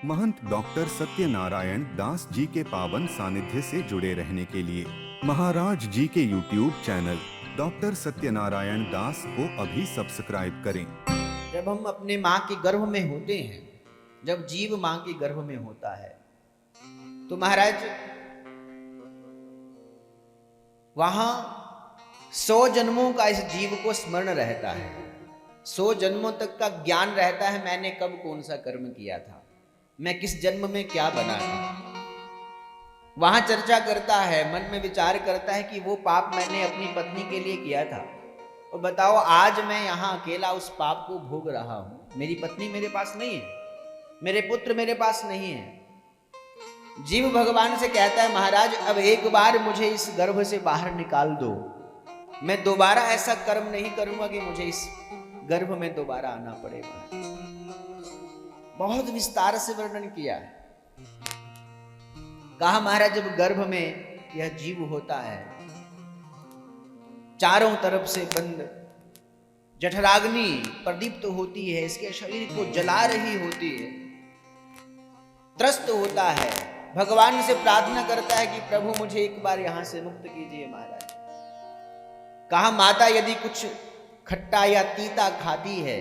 महंत doctor Satyanarayan Das ji के पावन सानिध्य से जुड़े रहने के लिए महाराज जी के YouTube चैनल डॉक्टर सत्यनारायण दास को अभी सब्सक्राइब करें। जब हम अपने माँ के गर्भ में होते हैं, जब जीव माँ के गर्भ में होता है, तो महाराज वहां 100 जन्मों का इस जीव को स्मरण रहता है। 100 जन्मों तक का ज्ञान रहता है, मैंने कब कौन सा कर्म किया था, मैं किस जन्म में क्या बना था। वहां चर्चा करता है, मन में विचार करता है कि वो पाप मैंने अपनी पत्नी के लिए किया था, और बताओ आज मैं यहाँ अकेला उस पाप को भोग रहा हूं। मेरी पत्नी मेरे पास नहीं है, मेरे पुत्र मेरे पास नहीं है। जीव भगवान से कहता है, महाराज अब एक बार मुझे इस गर्भ से बाहर निकाल दो, मैं दोबारा ऐसा कर्म नहीं करूंगा कि मुझे इस गर्भ में दोबारा आना पड़ेगा। बहुत विस्तार से वर्णन किया है। कहा महाराज जब गर्भ में यह जीव होता है, चारों तरफ से बंद जठराग्नि प्रदीप्त होती है, इसके शरीर को जला रही होती है, त्रस्त होता है, भगवान से प्रार्थना करता है कि प्रभु मुझे एक बार यहां से मुक्त कीजिए। महाराज कहा माता यदि कुछ खट्टा या तीता खाती है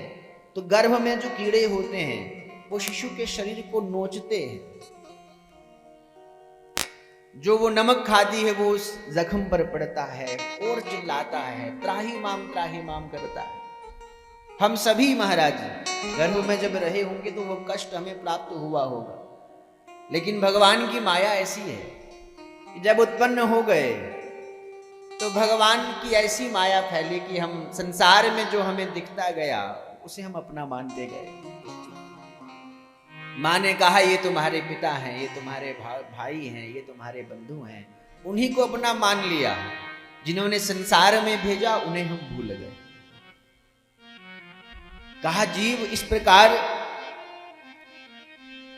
तो गर्भ में जो कीड़े होते हैं वो शिशु के शरीर को नोचते हैं, जो वो नमक खाती है वो उस जख्म पर पड़ता है और चिल्लाता है, त्राही माम करता है। हम सभी महाराज गर्भ में जब रहे होंगे तो वो कष्ट हमें प्राप्त हुआ होगा, लेकिन भगवान की माया ऐसी है कि जब उत्पन्न हो गए तो भगवान की ऐसी माया फैली कि हम संसार में जो हमें दिखता गया उसे हम अपना मानते गए। माँ ने कहा ये तुम्हारे पिता हैं, ये तुम्हारे भाई हैं, ये तुम्हारे बंधु हैं, उन्हीं को अपना मान लिया। जिन्होंने संसार में भेजा उन्हें हम भूल गए। कहा जीव इस प्रकार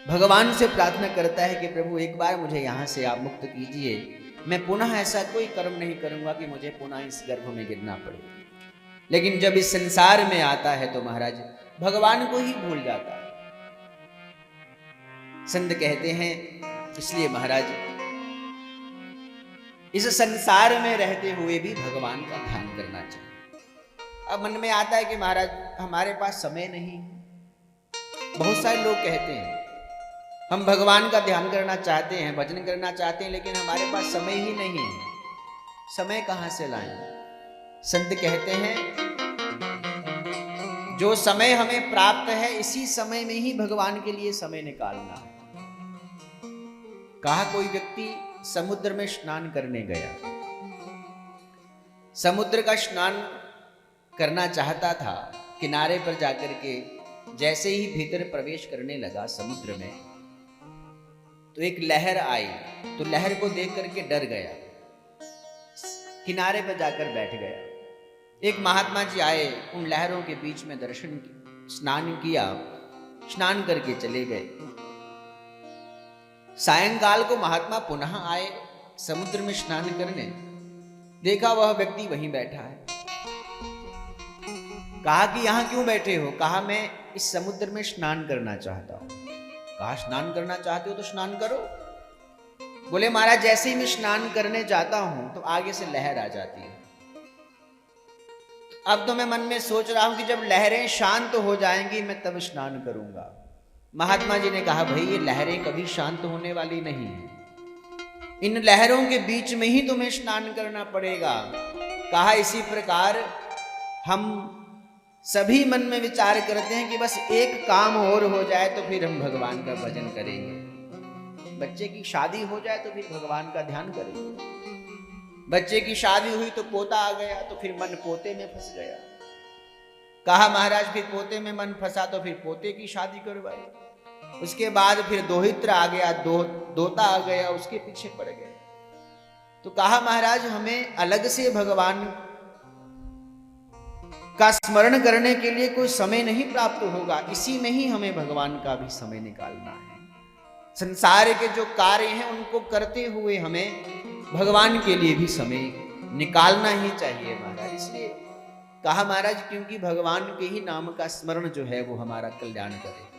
भगवान से प्रार्थना करता है कि प्रभु एक बार मुझे यहां से आप मुक्त कीजिए, मैं पुनः ऐसा कोई कर्म नहीं करूंगा कि मुझे पुनः इस गर्भ में गिरना पड़े। लेकिन जब इस संसार में आता है तो महाराज भगवान को ही भूल जाता है। संत कहते हैं इसलिए महाराज इस संसार में रहते हुए भी भगवान का ध्यान करना चाहिए। अब मन में आता है कि महाराज हमारे पास समय नहीं। बहुत सारे लोग कहते हैं हम भगवान का ध्यान करना चाहते हैं, भजन करना चाहते हैं, लेकिन हमारे पास समय ही नहीं है। समय कहां से लाएं? संत कहते हैं जो समय हमें प्राप्त है इसी समय में ही भगवान के लिए समय निकालना है। कहा कोई व्यक्ति समुद्र में स्नान करने गया, समुद्र का स्नान करना चाहता था, किनारे पर जाकर के जैसे ही भीतर प्रवेश करने लगा समुद्र में तो एक लहर आई, तो लहर को देख करके डर गया, किनारे पर जाकर बैठ गया। एक महात्मा जी आए, उन लहरों के बीच में दर्शन स्नान किया, स्नान करके चले गए। सायंकाल को महात्मा पुनः आए समुद्र में स्नान करने, देखा वह व्यक्ति वहीं बैठा है। कहा कि यहां क्यों बैठे हो? कहा मैं इस समुद्र में स्नान करना चाहता हूं। कहा स्नान करना चाहते हो तो स्नान करो। बोले महाराज जैसे ही मैं स्नान करने जाता हूं तो आगे से लहर आ जाती है। अब तो मैं मन में सोच रहा हूं कि जब लहरें शांत हो जाएंगी मैं तब स्नान करूंगा। महात्मा जी ने कहा भाई ये लहरें कभी शांत होने वाली नहीं है, इन लहरों के बीच में ही तुम्हें स्नान करना पड़ेगा। कहा इसी प्रकार हम सभी मन में विचार करते हैं कि बस एक काम और हो जाए तो फिर हम भगवान का भजन करेंगे। बच्चे की शादी हो जाए तो फिर भगवान का ध्यान करेंगे। बच्चे की शादी हुई तो पोता आ गया तो फिर मन पोते में फंस गया। कहा महाराज फिर पोते में मन फंसा तो फिर पोते की शादी करवाई। उसके बाद फिर दोहित्र आ गया, दोता आ गया, उसके पीछे पड़ गए। तो कहा महाराज हमें अलग से भगवान का स्मरण करने के लिए कोई समय नहीं प्राप्त होगा, इसी में ही हमें भगवान का भी समय निकालना है। संसार के जो कार्य हैं उनको करते हुए हमें भगवान के लिए भी समय निकालना ही चाहिए महाराज। इसलिए कहा महाराज क्योंकि भगवान के ही नाम का स्मरण जो है वो हमारा कल्याण करे।